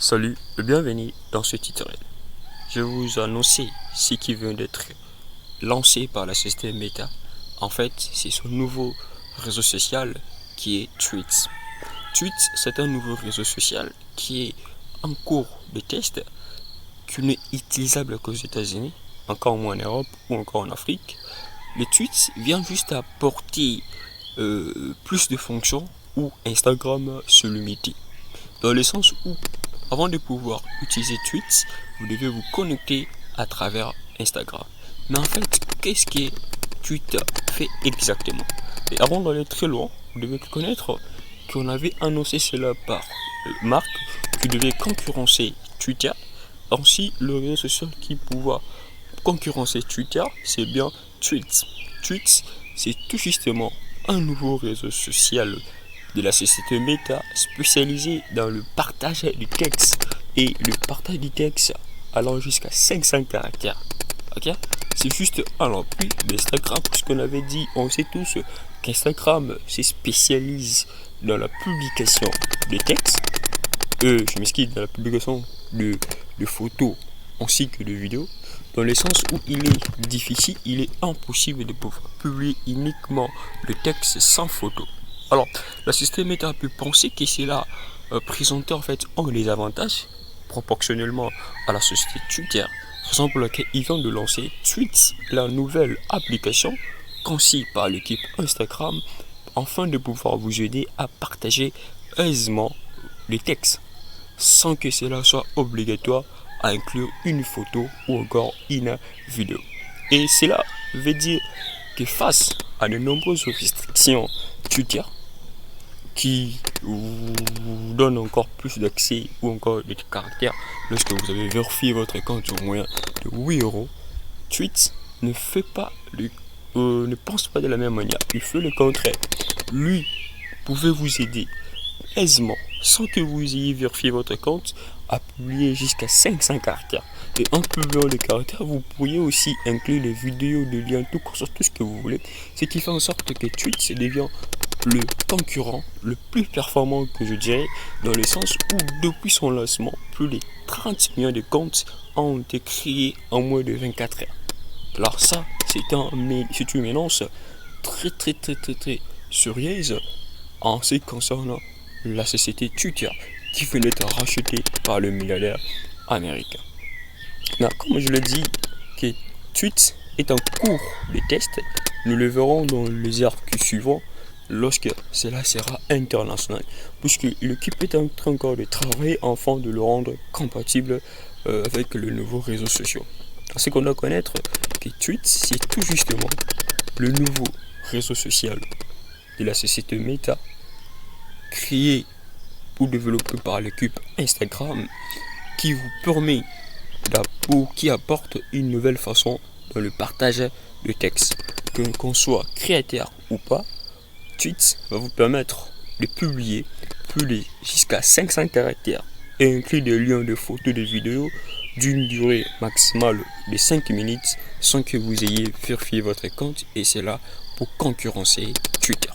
Salut et bienvenue dans ce tutoriel. Je vais vous annoncer ce qui vient d'être lancé par la société Meta. En fait, c'est son nouveau réseau social qui est Tweets. Tweets, c'est un nouveau réseau social qui est en cours de test, qui n'est utilisable qu'aux États-Unis, encore moins en Europe ou encore en Afrique. Le Tweets vient juste apporter plus de fonctions où Instagram se limitait. Dans le sens où, avant de pouvoir utiliser Tweets, vous devez vous connecter à travers Instagram. Mais en fait, qu'est-ce que Twitter fait exactement? Et avant d'aller très loin, vous devez connaître qu'on avait annoncé cela par Mark, qui devait concurrencer Twitter. Ainsi, le réseau social qui pouvait concurrencer Twitter, c'est bien Tweets. Tweets, c'est tout justement un nouveau réseau social de la société Meta spécialisée dans le partage du texte et le partage du texte allant jusqu'à 500 caractères. Ok, c'est juste à l'appui d'Instagram, puisqu'on avait dit, on sait tous qu'Instagram se spécialise dans la publication de textes, je m'excuse, dans la publication de photos ainsi que de vidéos, dans le sens où il est difficile, il est impossible de pouvoir publier uniquement le texte sans photo. Alors, la société Meta a pu penser que cela présentait en fait un des avantages proportionnellement à la société Twitter, raison pour laquelle ils viennent de lancer Tweets, la nouvelle application conçue par l'équipe Instagram, afin de pouvoir vous aider à partager aisément les textes, sans que cela soit obligatoire à inclure une photo ou encore une vidéo. Et cela veut dire que face à de nombreuses restrictions Twitter, qui vous donne encore plus d'accès ou encore des caractères lorsque vous avez vérifié votre compte au moyen de 8€, Tweets ne pense pas de la même manière. Il fait le contraire. Lui pouvait vous aider aisément, sans que vous ayez vérifié votre compte, à publier jusqu'à 500 caractères. Et en publiant les caractères, vous pourriez aussi inclure les vidéos, les liens, tout ce que vous voulez. Ce qui fait en sorte que Tweets devient le concurrent le plus performant, que je dirais, dans le sens où depuis son lancement, plus de 30 millions de comptes ont été créés en moins de 24 heures. Alors ça, c'est une menace très sérieuse en ce qui concerne la société Twitter, qui venait d'être rachetée par le milliardaire américain. Là, comme je l'ai dit, que Tweets est en cours de test, nous le verrons dans les heures qui suivront, lorsque cela sera international, puisque l'équipe est en train encore de travailler afin de le rendre compatible avec le nouveau réseau social. Ce qu'on doit connaître, que Tweets, c'est tout justement le nouveau réseau social de la société Meta, créé ou développé par l'équipe Instagram, qui vous permet qui apporte une nouvelle façon dans le partage de texte. Qu'on soit créateur ou pas, Tweets va vous permettre de publier jusqu'à 500 caractères et inclure des liens de photos, de vidéos d'une durée maximale de 5 minutes sans que vous ayez vérifié votre compte, et c'est là pour concurrencer Twitter.